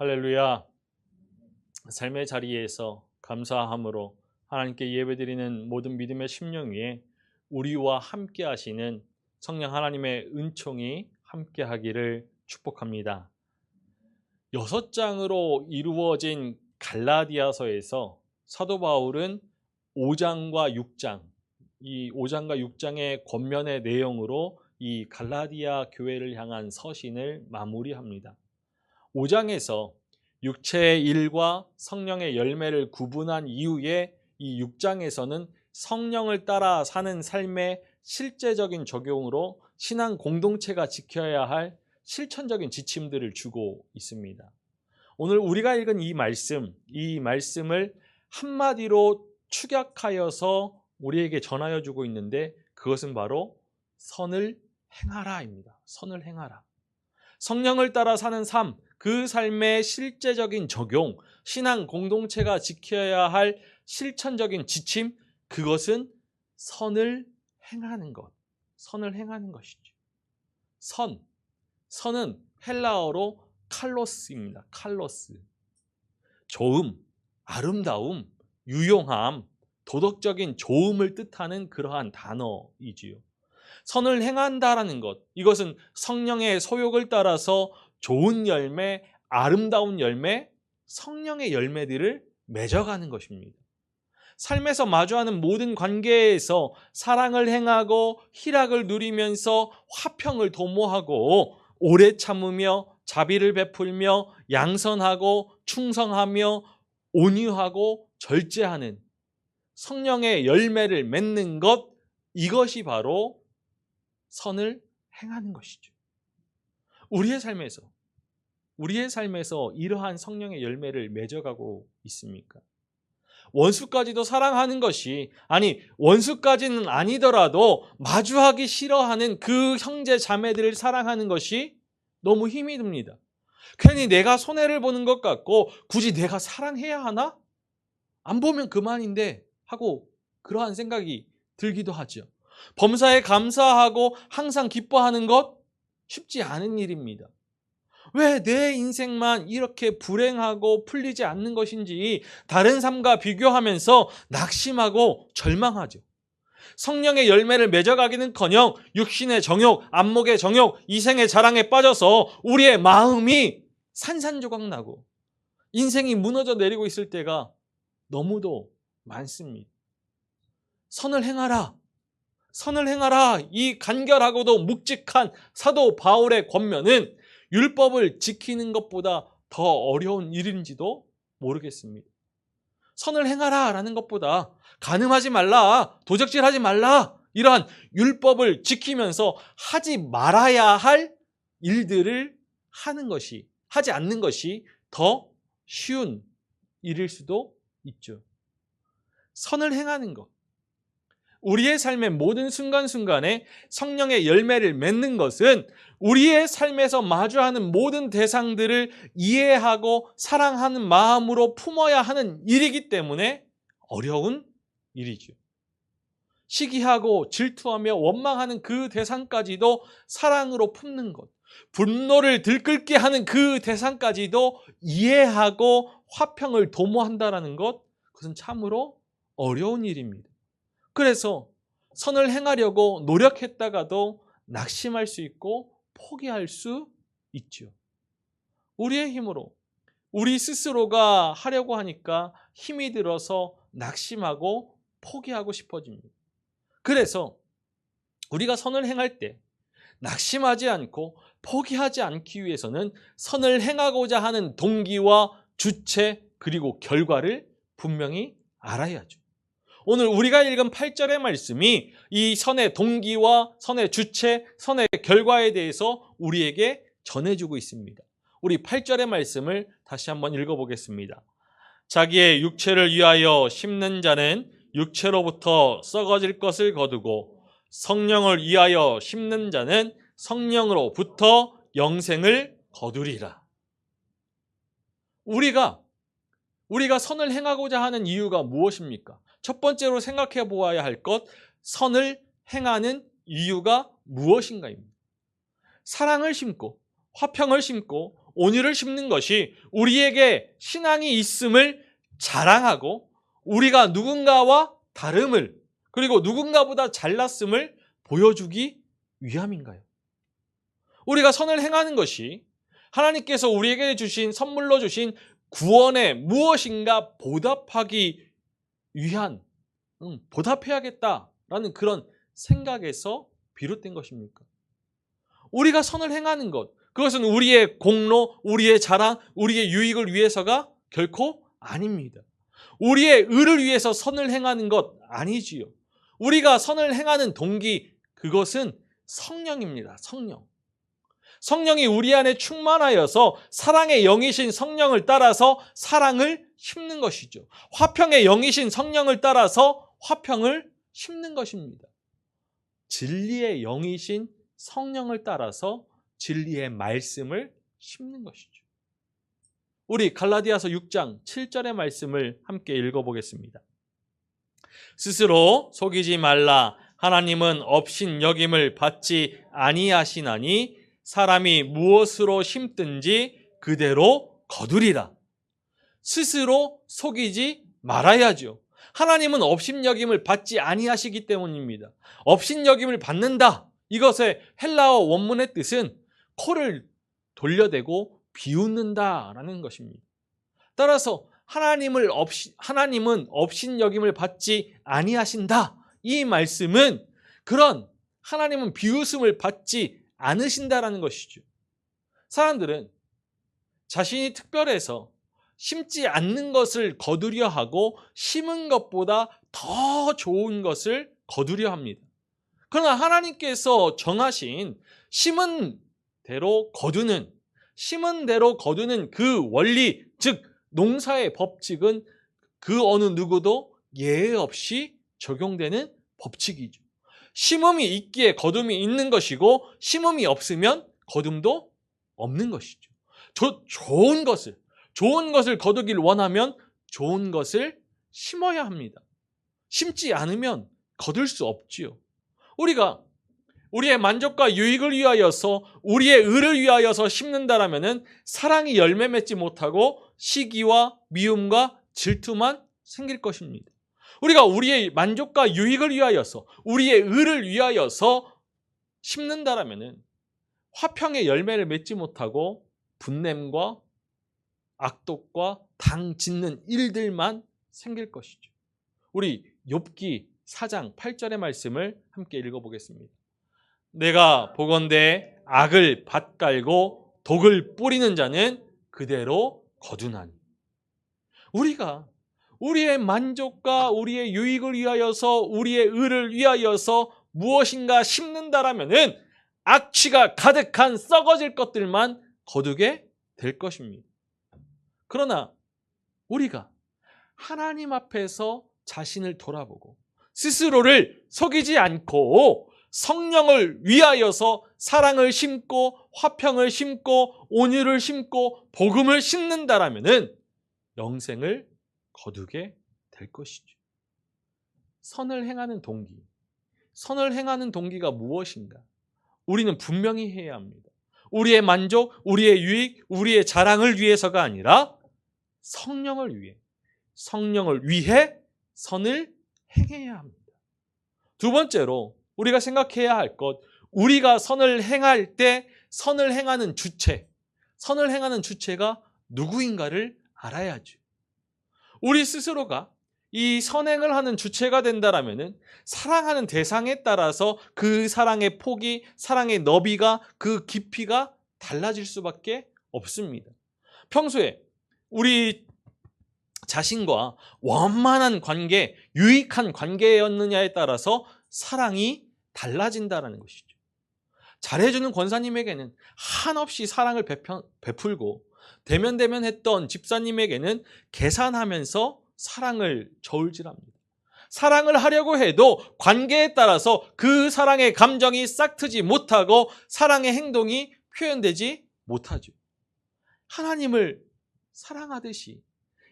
할렐루야. 삶의 자리에서 감사함으로 하나님께 예배드리는 모든 믿음의 심령 위에 우리와 함께 하시는 성령 하나님의 은총이 함께 하기를 축복합니다. 6장으로 이루어진 갈라디아서에서 사도 바울은 5장과 6장, 이 5장과 6장의 권면의 내용으로 이 갈라디아 교회를 향한 서신을 마무리합니다. 5장에서 육체의 일과 성령의 열매를 구분한 이후에 이 6장에서는 성령을 따라 사는 삶의 실제적인 적용으로 신앙 공동체가 지켜야 할 실천적인 지침들을 주고 있습니다. 오늘 우리가 읽은 이 말씀을 한마디로 축약하여서 우리에게 전하여 주고 있는데 그것은 바로 선을 행하라입니다. 선을 행하라. 성령을 따라 사는 삶, 그 삶의 실제적인 적용, 신앙 공동체가 지켜야 할 실천적인 지침, 그것은 선을 행하는 것, 선을 행하는 것이죠. 선은 헬라어로 칼로스입니다. 칼로스. 좋음, 아름다움, 유용함, 도덕적인 좋음을 뜻하는 그러한 단어이지요. 선을 행한다라는 것, 이것은 성령의 소욕을 따라서 좋은 열매, 아름다운 열매, 성령의 열매들을 맺어가는 것입니다. 삶에서 마주하는 모든 관계에서 사랑을 행하고 희락을 누리면서 화평을 도모하고 오래 참으며 자비를 베풀며 양선하고 충성하며 온유하고 절제하는 성령의 열매를 맺는 것, 이것이 바로 선을 행하는 것이죠. 우리의 삶에서 이러한 성령의 열매를 맺어가고 있습니까? 원수까지도 사랑하는 것이, 아니 원수까지는 아니더라도 마주하기 싫어하는 그 형제 자매들을 사랑하는 것이 너무 힘이 듭니다. 괜히 내가 손해를 보는 것 같고 굳이 내가 사랑해야 하나? 안 보면 그만인데 하고 그러한 생각이 들기도 하죠. 범사에 감사하고 항상 기뻐하는 것 쉽지 않은 일입니다. 왜 내 인생만 이렇게 불행하고 풀리지 않는 것인지 다른 삶과 비교하면서 낙심하고 절망하죠. 성령의 열매를 맺어가기는커녕 육신의 정욕, 안목의 정욕, 이생의 자랑에 빠져서 우리의 마음이 산산조각나고 인생이 무너져 내리고 있을 때가 너무도 많습니다. 선을 행하라. 선을 행하라. 이 간결하고도 묵직한 사도 바울의 권면은 율법을 지키는 것보다 더 어려운 일인지도 모르겠습니다. 선을 행하라 라는 것보다 간음하지 말라, 도적질하지 말라, 이러한 율법을 지키면서 하지 말아야 할 일들을 하지 않는 것이 더 쉬운 일일 수도 있죠. 선을 행하는 것, 우리의 삶의 모든 순간순간에 성령의 열매를 맺는 것은 우리의 삶에서 마주하는 모든 대상들을 이해하고 사랑하는 마음으로 품어야 하는 일이기 때문에 어려운 일이죠. 시기하고 질투하며 원망하는 그 대상까지도 사랑으로 품는 것, 분노를 들끓게 하는 그 대상까지도 이해하고 화평을 도모한다는 것, 그것은 참으로 어려운 일입니다. 그래서 선을 행하려고 노력했다가도 낙심할 수 있고 포기할 수 있죠. 우리의 힘으로 우리 스스로가 하려고 하니까 힘이 들어서 낙심하고 포기하고 싶어집니다. 그래서 우리가 선을 행할 때 낙심하지 않고 포기하지 않기 위해서는 선을 행하고자 하는 동기와 주체 그리고 결과를 분명히 알아야죠. 오늘 우리가 읽은 8절의 말씀이 이 선의 동기와 선의 주체, 선의 결과에 대해서 우리에게 전해주고 있습니다. 우리 8절의 말씀을 다시 한번 읽어보겠습니다. 자기의 육체를 위하여 심는 자는 육체로부터 썩어질 것을 거두고 성령을 위하여 심는 자는 성령으로부터 영생을 거두리라. 우리가 선을 행하고자 하는 이유가 무엇입니까? 첫 번째로 생각해 보아야 할 것, 선을 행하는 이유가 무엇인가입니다. 사랑을 심고 화평을 심고 온유를 심는 것이 우리에게 신앙이 있음을 자랑하고 우리가 누군가와 다름을 그리고 누군가보다 잘났음을 보여주기 위함인가요? 우리가 선을 행하는 것이 하나님께서 우리에게 주신 선물로 주신 구원에 무엇인가 보답하기 위한 보답해야겠다라는 그런 생각에서 비롯된 것입니까? 우리가 선을 행하는 것, 그것은 우리의 공로, 우리의 자랑, 우리의 유익을 위해서가 결코 아닙니다. 우리의 의를 위해서 선을 행하는 것 아니지요. 우리가 선을 행하는 동기, 그것은 성령입니다. 성령. 성령이 우리 안에 충만하여서 사랑의 영이신 성령을 따라서 사랑을 심는 것이죠. 화평의 영이신 성령을 따라서 화평을 심는 것입니다. 진리의 영이신 성령을 따라서 진리의 말씀을 심는 것이죠. 우리 갈라디아서 6장 7절의 말씀을 함께 읽어보겠습니다. 스스로 속이지 말라. 하나님은 업신여김을 받지 아니하시나니 사람이 무엇으로 심든지 그대로 거두리라. 스스로 속이지 말아야죠. 하나님은 업신여김을 받지 아니하시기 때문입니다. 업신여김을 받는다. 이것의 헬라어 원문의 뜻은 코를 돌려대고 비웃는다라는 것입니다. 따라서 하나님은 업신여김을 받지 아니하신다. 이 말씀은 그런 하나님은 비웃음을 받지 않으신다라는 것이죠. 사람들은 자신이 특별해서 심지 않는 것을 거두려 하고 심은 것보다 더 좋은 것을 거두려 합니다. 그러나 하나님께서 정하신 심은 대로 거두는 그 원리, 즉 농사의 법칙은 그 어느 누구도 예외 없이 적용되는 법칙이죠. 심음이 있기에 거둠이 있는 것이고 심음이 없으면 거둠도 없는 것이죠. 좋은 것을 거두길 원하면 좋은 것을 심어야 합니다. 심지 않으면 거둘 수 없지요. 우리가 우리의 만족과 유익을 위하여서 우리의 의를 위하여서 심는다라면은 사랑이 열매 맺지 못하고 시기와 미움과 질투만 생길 것입니다. 우리가 우리의 만족과 유익을 위하여서 우리의 의를 위하여서 심는다라면은 화평의 열매를 맺지 못하고 분냄과 악독과 당 짓는 일들만 생길 것이죠. 우리 욥기 4장 8절의 말씀을 함께 읽어보겠습니다. 내가 보건대 악을 밭갈고 독을 뿌리는 자는 그대로 거두나니. 우리가 우리의 만족과 우리의 유익을 위하여서 우리의 의를 위하여서 무엇인가 심는다라면은 악취가 가득한 썩어질 것들만 거두게 될 것입니다. 그러나 우리가 하나님 앞에서 자신을 돌아보고 스스로를 속이지 않고 성령을 위하여서 사랑을 심고 화평을 심고 온유를 심고 복음을 심는다라면은 영생을 거두게 될 것이죠. 선을 행하는 동기가 무엇인가? 우리는 분명히 해야 합니다. 우리의 만족, 우리의 유익, 우리의 자랑을 위해서가 아니라 성령을 위해 선을 행해야 합니다. 두 번째로 우리가 생각해야 할 것, 우리가 선을 행할 때 선을 행하는 주체가 누구인가를 알아야죠. 우리 스스로가 이 선행을 하는 주체가 된다라면은 사랑하는 대상에 따라서 그 사랑의 폭이, 사랑의 너비가, 그 깊이가 달라질 수밖에 없습니다. 평소에 우리 자신과 원만한 관계, 유익한 관계였느냐에 따라서 사랑이 달라진다는 것이죠. 잘해주는 권사님에게는 한없이 사랑을 베풀고 대면했던 집사님에게는 계산하면서 사랑을 저울질합니다. 사랑을 하려고 해도 관계에 따라서 그 사랑의 감정이 싹트지 못하고 사랑의 행동이 표현되지 못하죠. 하나님을 사랑하듯이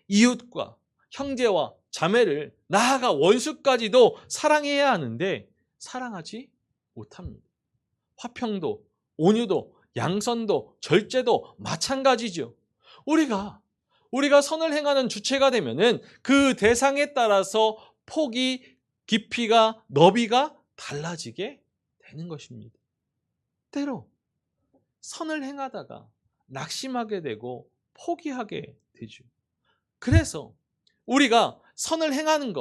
이웃과 형제와 자매를 나아가 원수까지도 사랑해야 하는데 사랑하지 못합니다. 화평도 온유도 양선도, 절제도 마찬가지죠. 우리가 선을 행하는 주체가 되면은 그 대상에 따라서 폭이, 깊이가, 너비가 달라지게 되는 것입니다. 때로 선을 행하다가 낙심하게 되고 포기하게 되죠. 그래서 우리가 선을 행하는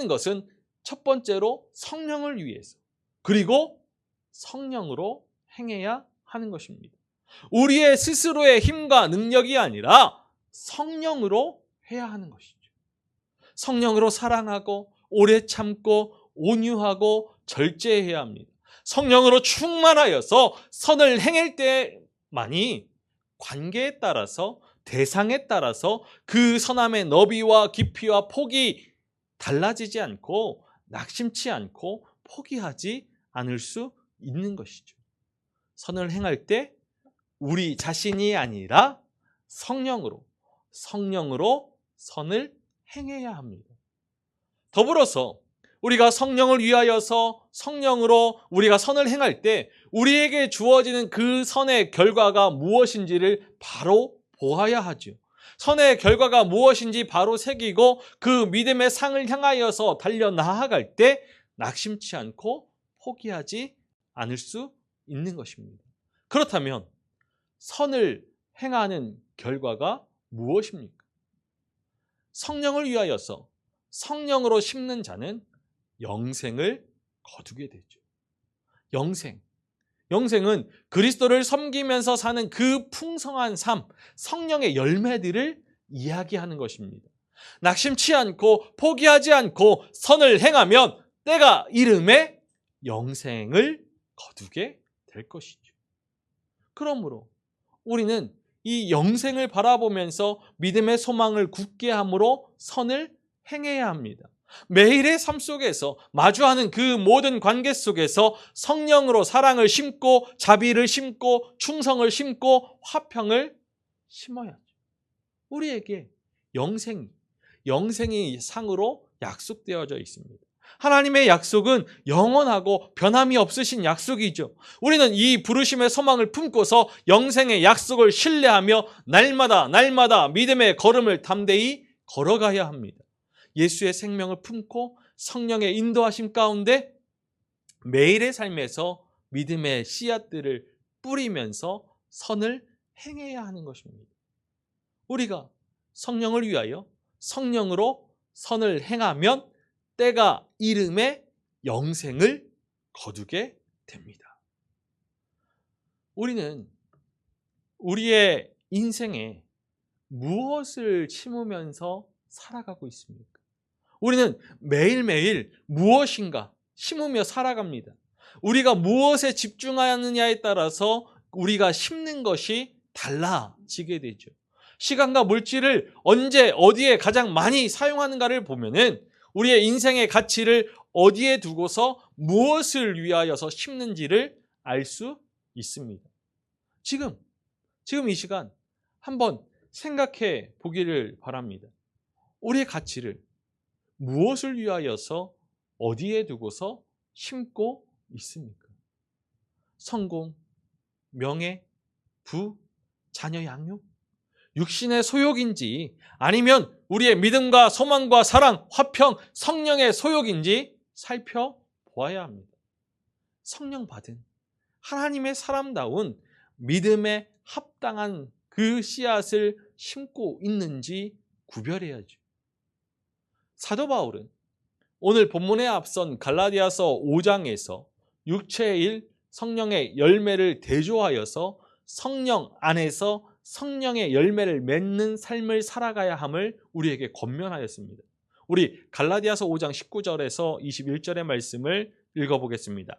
것은 첫 번째로 성령을 위해서, 그리고 성령으로 행해야 하는 것입니다. 우리의 스스로의 힘과 능력이 아니라 성령으로 해야 하는 것이죠. 성령으로 사랑하고 오래 참고 온유하고 절제해야 합니다. 성령으로 충만하여서 선을 행할 때만이 관계에 따라서, 대상에 따라서 그 선함의 너비와 깊이와 폭이 달라지지 않고 낙심치 않고 포기하지 않을 수 있는 것이죠. 선을 행할 때 우리 자신이 아니라 성령으로 선을 행해야 합니다. 더불어서 우리가 성령을 위하여서 성령으로 우리가 선을 행할 때 우리에게 주어지는 그 선의 결과가 무엇인지를 바로 보아야 하죠. 선의 결과가 무엇인지 바로 새기고 그 믿음의 상을 향하여서 달려나아갈 때 낙심치 않고 포기하지 않을 수 있는 것입니다. 그렇다면 선을 행하는 결과가 무엇입니까? 성령을 위하여서 성령으로 심는 자는 영생을 거두게 되죠. 영생은 그리스도를 섬기면서 사는 그 풍성한 삶, 성령의 열매들을 이야기하는 것입니다. 낙심치 않고 포기하지 않고 선을 행하면 때가 이름에 영생을 거두게 될 것이죠. 그러므로 우리는 이 영생을 바라보면서 믿음의 소망을 굳게 함으로 선을 행해야 합니다. 매일의 삶 속에서 마주하는 그 모든 관계 속에서 성령으로 사랑을 심고 자비를 심고 충성을 심고 화평을 심어야죠. 우리에게 영생이 상으로 약속되어져 있습니다. 하나님의 약속은 영원하고 변함이 없으신 약속이죠. 우리는 이 부르심의 소망을 품고서 영생의 약속을 신뢰하며 날마다 믿음의 걸음을 담대히 걸어가야 합니다. 예수의 생명을 품고 성령의 인도하심 가운데 매일의 삶에서 믿음의 씨앗들을 뿌리면서 선을 행해야 하는 것입니다. 우리가 성령을 위하여 성령으로 선을 행하면 때가 이름에 영생을 거두게 됩니다. 우리는 우리의 인생에 무엇을 심으면서 살아가고 있습니까? 우리는 매일매일 무엇인가 심으며 살아갑니다. 우리가 무엇에 집중하느냐에 따라서 우리가 심는 것이 달라지게 되죠. 시간과 물질을 언제 어디에 가장 많이 사용하는가를 보면은 우리의 인생의 가치를 어디에 두고서 무엇을 위하여서 심는지를 알 수 있습니다. 지금 이 시간 한번 생각해 보기를 바랍니다. 우리의 가치를 무엇을 위하여서 어디에 두고서 심고 있습니까? 성공, 명예, 부, 자녀 양육, 육신의 소욕인지 아니면 우리의 믿음과 소망과 사랑, 화평, 성령의 소욕인지 살펴보아야 합니다. 성령 받은 하나님의 사람다운 믿음에 합당한 그 씨앗을 심고 있는지 구별해야죠. 사도 바울은 오늘 본문에 앞선 갈라디아서 5장에서 육체의 일, 성령의 열매를 대조하여서 성령 안에서 성령의 열매를 맺는 삶을 살아가야 함을 우리에게 권면하였습니다. 우리 갈라디아서 5장 19절에서 21절의 말씀을 읽어보겠습니다.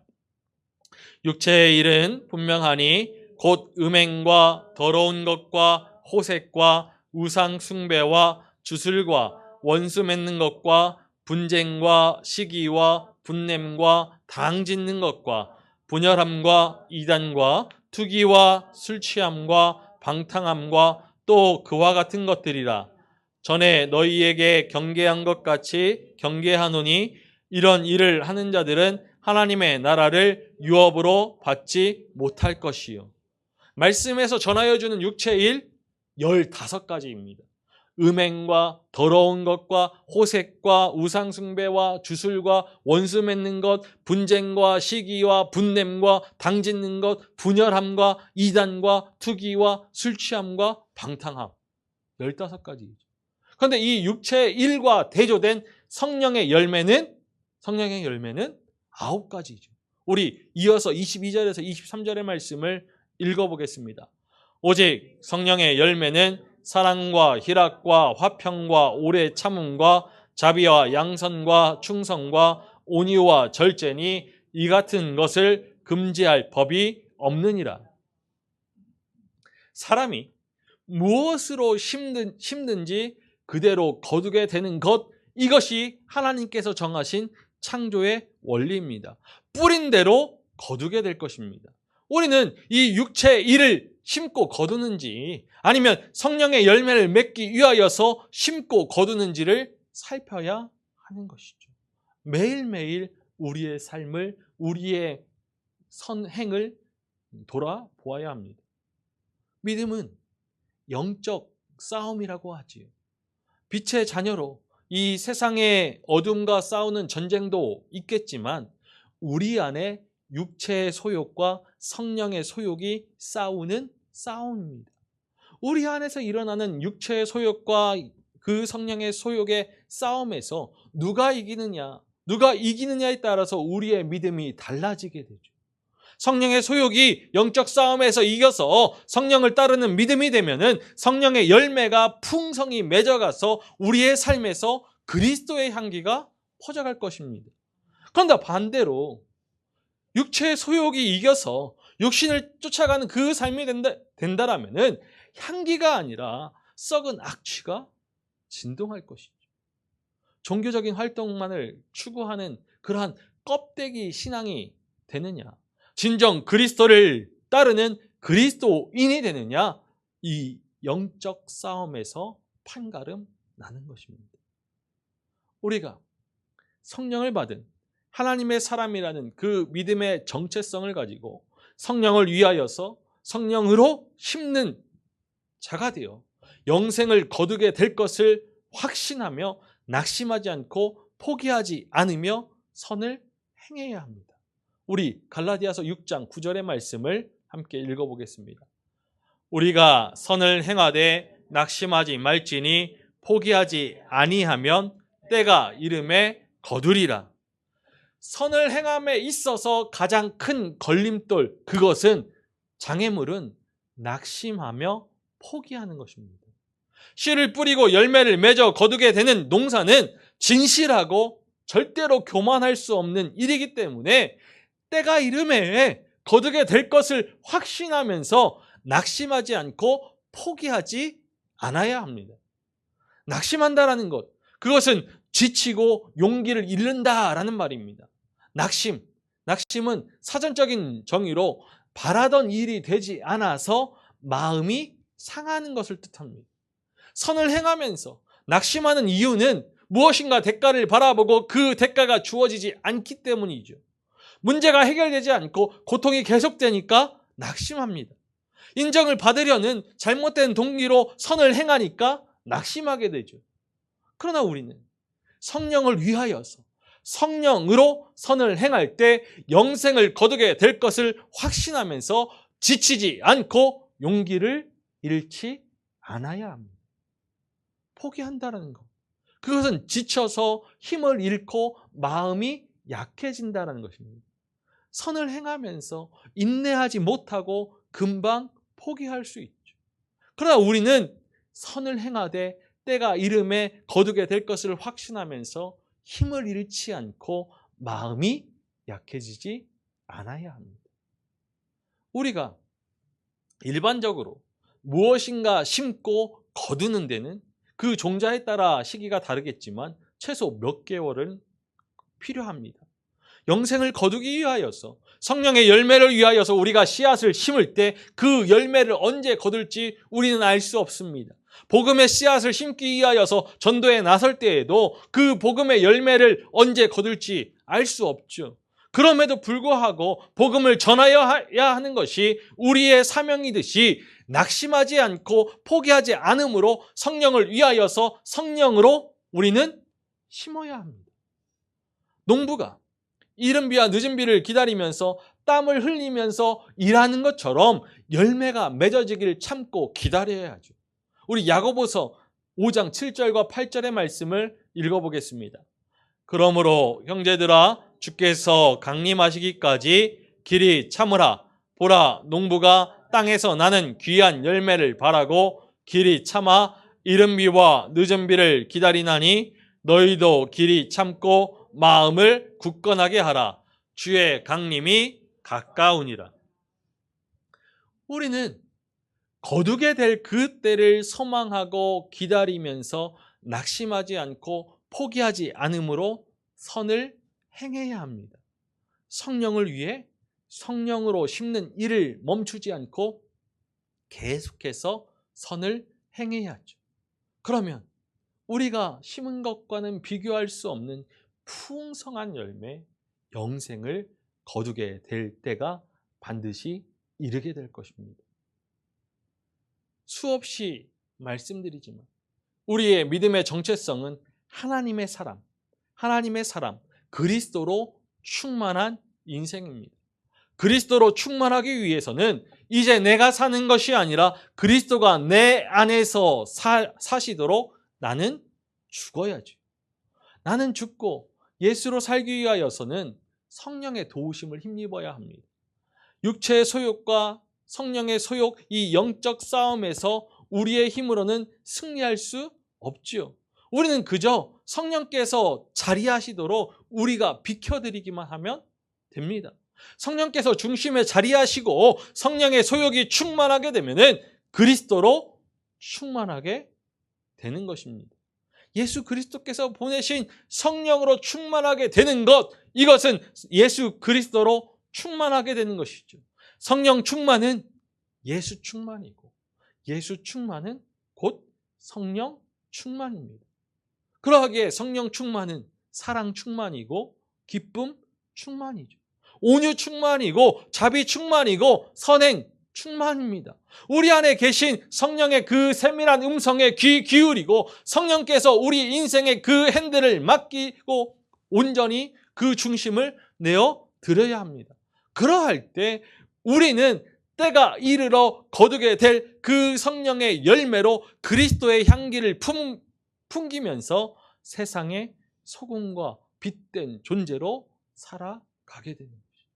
육체의 일은 분명하니 곧 음행과 더러운 것과 호색과 우상 숭배와 주술과 원수 맺는 것과 분쟁과 시기와 분냄과 당 짓는 것과 분열함과 이단과 투기와 술 취함과 방탕함과 또 그와 같은 것들이라. 전에 너희에게 경계한 것 같이 경계하노니 이런 일을 하는 자들은 하나님의 나라를 유업으로 받지 못할 것이요. 말씀에서 전하여 주는 육체의 일 15가지입니다. 음행과 더러운 것과 호색과 우상숭배와 주술과 원수 맺는 것, 분쟁과 시기와 분냄과 당짓는 것, 분열함과 이단과 투기와 술취함과 방탕함. 15가지이죠. 그런데 이 육체의 일과 대조된 성령의 열매는 9가지죠. 우리 이어서 22절에서 23절의 말씀을 읽어보겠습니다. 오직 성령의 열매는 사랑과 희락과 화평과 오래 참음과 자비와 양선과 충성과 온유와 절제니 이 같은 것을 금지할 법이 없느니라. 사람이 무엇으로 심든지 그대로 거두게 되는 것, 이것이 하나님께서 정하신 창조의 원리입니다. 뿌린 대로 거두게 될 것입니다. 우리는 이 육체의 일을 심고 거두는지 아니면 성령의 열매를 맺기 위하여서 심고 거두는지를 살펴야 하는 것이죠. 매일매일 우리의 삶을, 우리의 선행을 돌아보아야 합니다. 믿음은 영적 싸움이라고 하지요. 빛의 자녀로 이 세상의 어둠과 싸우는 전쟁도 있겠지만 우리 안에 육체의 소욕과 성령의 소욕이 싸우는 싸움입니다. 우리 안에서 일어나는 육체의 소욕과 그 성령의 소욕의 싸움에서 누가 이기느냐에 따라서 우리의 믿음이 달라지게 되죠. 성령의 소욕이 영적 싸움에서 이겨서 성령을 따르는 믿음이 되면은 성령의 열매가 풍성히 맺어가서 우리의 삶에서 그리스도의 향기가 퍼져갈 것입니다. 그런데 반대로 육체의 소욕이 이겨서 육신을 쫓아가는 그 삶이 된다라면은 향기가 아니라 썩은 악취가 진동할 것이죠. 종교적인 활동만을 추구하는 그러한 껍데기 신앙이 되느냐, 진정 그리스도를 따르는 그리스도인이 되느냐, 이 영적 싸움에서 판가름 나는 것입니다. 우리가 성령을 받은 하나님의 사람이라는 그 믿음의 정체성을 가지고 성령을 위하여서 성령으로 심는 자가 되어 영생을 거두게 될 것을 확신하며 낙심하지 않고 포기하지 않으며 선을 행해야 합니다. 우리 갈라디아서 6장 9절의 말씀을 함께 읽어보겠습니다. 우리가 선을 행하되 낙심하지 말지니 포기하지 아니하면 때가 이름에 거두리라. 선을 행함에 있어서 가장 큰 걸림돌, 그것은 장애물은 낙심하며 포기하는 것입니다. 씨를 뿌리고 열매를 맺어 거두게 되는 농사는 진실하고 절대로 교만할 수 없는 일이기 때문에 때가 이름에 거두게 될 것을 확신하면서 낙심하지 않고 포기하지 않아야 합니다. 낙심한다라는 것, 그것은 지치고 용기를 잃는다라는 말입니다. 낙심은 사전적인 정의로 바라던 일이 되지 않아서 마음이 상하는 것을 뜻합니다. 선을 행하면서 낙심하는 이유는 무엇인가 대가를 바라보고 그 대가가 주어지지 않기 때문이죠. 문제가 해결되지 않고 고통이 계속되니까 낙심합니다. 인정을 받으려는 잘못된 동기로 선을 행하니까 낙심하게 되죠. 그러나 우리는 성령을 위하여서 성령으로 선을 행할 때 영생을 거두게 될 것을 확신하면서 지치지 않고 용기를 잃지 않아야 합니다. 포기한다는 것, 그것은 지쳐서 힘을 잃고 마음이 약해진다는 것입니다. 선을 행하면서 인내하지 못하고 금방 포기할 수 있죠. 그러나 우리는 선을 행하되 때가 이름에 거두게 될 것을 확신하면서 힘을 잃지 않고 마음이 약해지지 않아야 합니다. 우리가 일반적으로 무엇인가 심고 거두는 데는 그 종자에 따라 시기가 다르겠지만 최소 몇 개월은 필요합니다. 영생을 거두기 위하여서 성령의 열매를 위하여서 우리가 씨앗을 심을 때 그 열매를 언제 거둘지 우리는 알 수 없습니다. 복음의 씨앗을 심기 위하여서 전도에 나설 때에도 그 복음의 열매를 언제 거둘지 알 수 없죠. 그럼에도 불구하고 복음을 전하여야 하는 것이 우리의 사명이듯이 낙심하지 않고 포기하지 않음으로 성령을 위하여서 성령으로 우리는 심어야 합니다. 농부가 이른 비와 늦은 비를 기다리면서 땀을 흘리면서 일하는 것처럼 열매가 맺어지기를 참고 기다려야 하죠. 우리 야고보서 5장 7절과 8절의 말씀을 읽어보겠습니다. 그러므로 형제들아 주께서 강림하시기까지 길이 참으라. 보라, 농부가 땅에서 나는 귀한 열매를 바라고 길이 참아 이른 비와 늦은 비를 기다리나니 너희도 길이 참고 마음을 굳건하게 하라. 주의 강림이 가까우니라. 우리는 거두게 될 그 때를 소망하고 기다리면서 낙심하지 않고 포기하지 않음으로 선을 행해야 합니다. 성령을 위해 성령으로 심는 일을 멈추지 않고 계속해서 선을 행해야 하죠. 그러면 우리가 심은 것과는 비교할 수 없는 풍성한 열매, 영생을 거두게 될 때가 반드시 이르게 될 것입니다. 수없이 말씀드리지만 우리의 믿음의 정체성은 하나님의 사람, 그리스도로 충만한 인생입니다. 그리스도로 충만하기 위해서는 이제 내가 사는 것이 아니라 그리스도가 내 안에서 사시도록 나는 죽어야죠. 나는 죽고 예수로 살기 위하여서는 성령의 도우심을 힘입어야 합니다. 육체의 소욕과 성령의 소욕, 이 영적 싸움에서 우리의 힘으로는 승리할 수 없지요. 우리는 그저 성령께서 자리하시도록 우리가 비켜드리기만 하면 됩니다. 성령께서 중심에 자리하시고 성령의 소욕이 충만하게 되면은 그리스도로 충만하게 되는 것입니다. 예수 그리스도께서 보내신 성령으로 충만하게 되는 것, 이것은 예수 그리스도로 충만하게 되는 것이죠. 성령 충만은 예수 충만이고 예수 충만은 곧 성령 충만입니다. 그러하기에 성령 충만은 사랑 충만이고 기쁨 충만이죠. 온유 충만이고 자비 충만이고 선행 충만입니다. 우리 안에 계신 성령의 그 세밀한 음성에 귀 기울이고 성령께서 우리 인생의 그 핸들을 맡기고 온전히 그 중심을 내어 드려야 합니다. 그러할 때 우리는 때가 이르러 거두게 될 그 성령의 열매로 그리스도의 향기를 풍기면서 세상의 소금과 빛된 존재로 살아가게 되는 것이죠.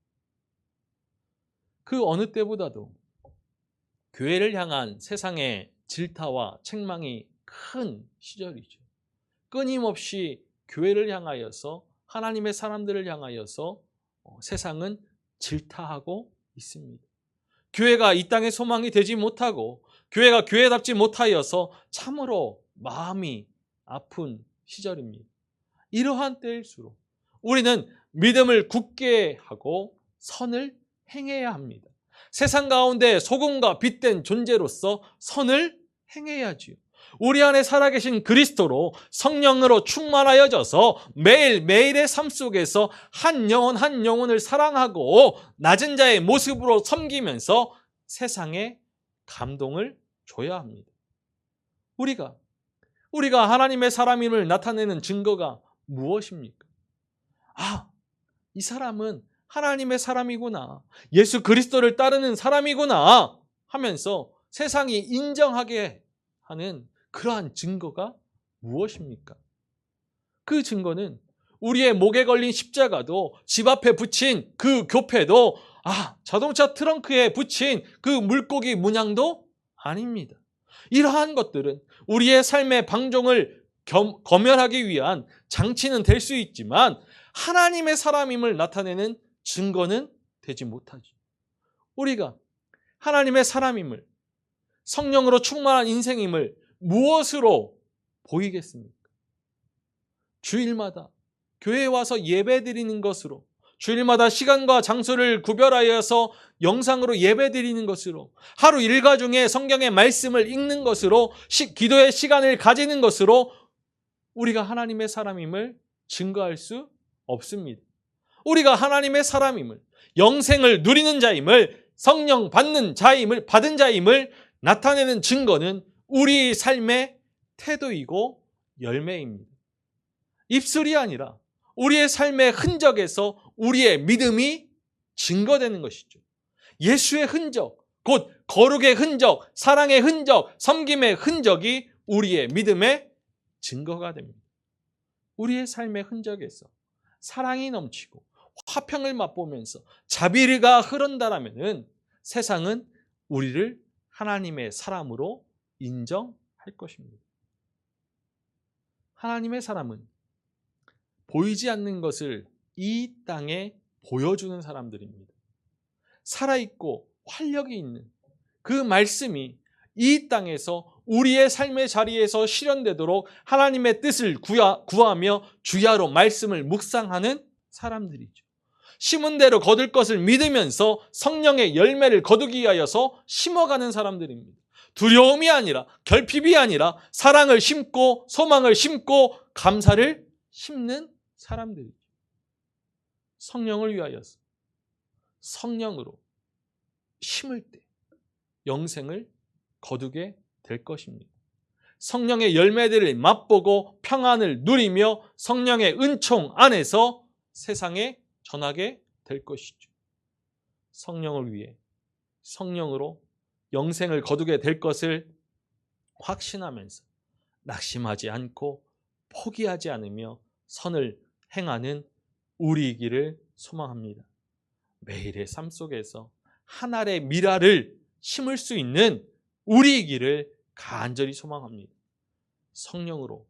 그 어느 때보다도 교회를 향한 세상의 질타와 책망이 큰 시절이죠. 끊임없이 교회를 향하여서 하나님의 사람들을 향하여서 세상은 질타하고 있습니다. 교회가 이 땅의 소망이 되지 못하고 교회가 교회답지 못하여서 참으로 마음이 아픈 시절입니다. 이러한 때일수록 우리는 믿음을 굳게 하고 선을 행해야 합니다. 세상 가운데 소금과 빛된 존재로서 선을 행해야지요. 우리 안에 살아계신 그리스도로 성령으로 충만하여져서 매일매일의 삶 속에서 한 영혼을 사랑하고 낮은 자의 모습으로 섬기면서 세상에 감동을 줘야 합니다. 우리가 하나님의 사람임을 나타내는 증거가 무엇입니까? 이 사람은 하나님의 사람이구나, 예수 그리스도를 따르는 사람이구나 하면서 세상이 인정하게 하는 그러한 증거가 무엇입니까? 그 증거는 우리의 목에 걸린 십자가도, 집 앞에 붙인 그 교패도, 자동차 트렁크에 붙인 그 물고기 문양도 아닙니다. 이러한 것들은 우리의 삶의 방종을 검열하기 위한 장치는 될 수 있지만 하나님의 사람임을 나타내는 증거는 되지 못하죠. 우리가 하나님의 사람임을, 성령으로 충만한 인생임을 무엇으로 보이겠습니까? 주일마다 교회에 와서 예배드리는 것으로, 주일마다 시간과 장소를 구별하여서 영상으로 예배드리는 것으로, 하루 일과 중에 성경의 말씀을 읽는 것으로, 기도의 시간을 가지는 것으로 우리가 하나님의 사람임을 증거할 수 없습니다. 우리가 하나님의 사람임을, 영생을 누리는 자임을, 성령 받는 자임을 나타내는 증거는 우리 삶의 태도이고 열매입니다. 입술이 아니라 우리의 삶의 흔적에서 우리의 믿음이 증거되는 것이죠. 예수의 흔적, 곧 거룩의 흔적, 사랑의 흔적, 섬김의 흔적이 우리의 믿음의 증거가 됩니다. 우리의 삶의 흔적에서 사랑이 넘치고 화평을 맛보면서 자비가 흐른다라면 세상은 우리를 하나님의 사람으로 인정할 것입니다. 하나님의 사람은 보이지 않는 것을 이 땅에 보여주는 사람들입니다. 살아있고 활력이 있는 그 말씀이 이 땅에서 우리의 삶의 자리에서 실현되도록 하나님의 뜻을 구하며 주야로 말씀을 묵상하는 사람들이죠. 심은 대로 거둘 것을 믿으면서 성령의 열매를 거두기 위하여서 심어가는 사람들입니다. 두려움이 아니라, 결핍이 아니라 사랑을 심고 소망을 심고 감사를 심는 사람들이죠. 성령을 위하여서 성령으로 심을 때 영생을 거두게 될 것입니다. 성령의 열매들을 맛보고 평안을 누리며 성령의 은총 안에서 세상에 전하게 될 것이죠. 성령을 위해 성령으로 영생을 거두게 될 것을 확신하면서 낙심하지 않고 포기하지 않으며 선을 행하는 우리이기를 소망합니다. 매일의 삶 속에서 한 알의 미라를 심을 수 있는 우리이기를 간절히 소망합니다. 성령으로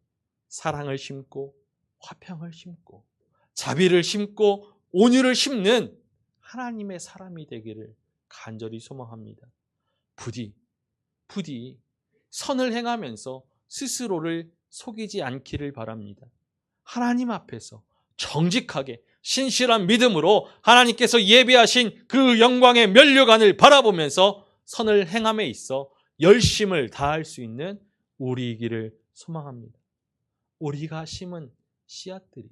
사랑을 심고 화평을 심고 자비를 심고 온유를 심는 하나님의 사람이 되기를 간절히 소망합니다. 부디 선을 행하면서 스스로를 속이지 않기를 바랍니다. 하나님 앞에서 정직하게 신실한 믿음으로 하나님께서 예비하신 그 영광의 면류관을 바라보면서 선을 행함에 있어 열심을 다할 수 있는 우리이기를 소망합니다. 우리가 심은 씨앗들이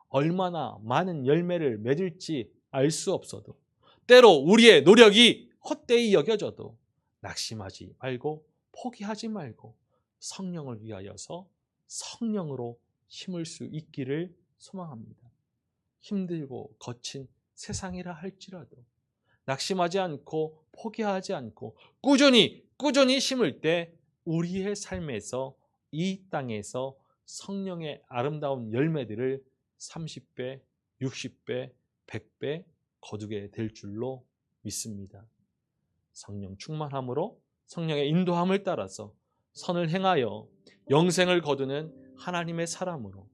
얼마나 많은 열매를 맺을지 알 수 없어도, 때로 우리의 노력이 헛되이 여겨져도 낙심하지 말고 포기하지 말고 성령을 위하여서 성령으로 심을 수 있기를 소망합니다. 힘들고 거친 세상이라 할지라도 낙심하지 않고 포기하지 않고 꾸준히 심을 때 우리의 삶에서 이 땅에서 성령의 아름다운 열매들을 30배, 60배, 100배 거두게 될 줄로 믿습니다. 성령 충만함으로 성령의 인도함을 따라서 선을 행하여 영생을 거두는 하나님의 사람으로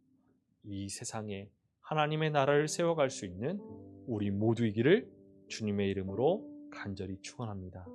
이 세상에 하나님의 나라를 세워갈 수 있는 우리 모두이기를 주님의 이름으로 간절히 축원합니다.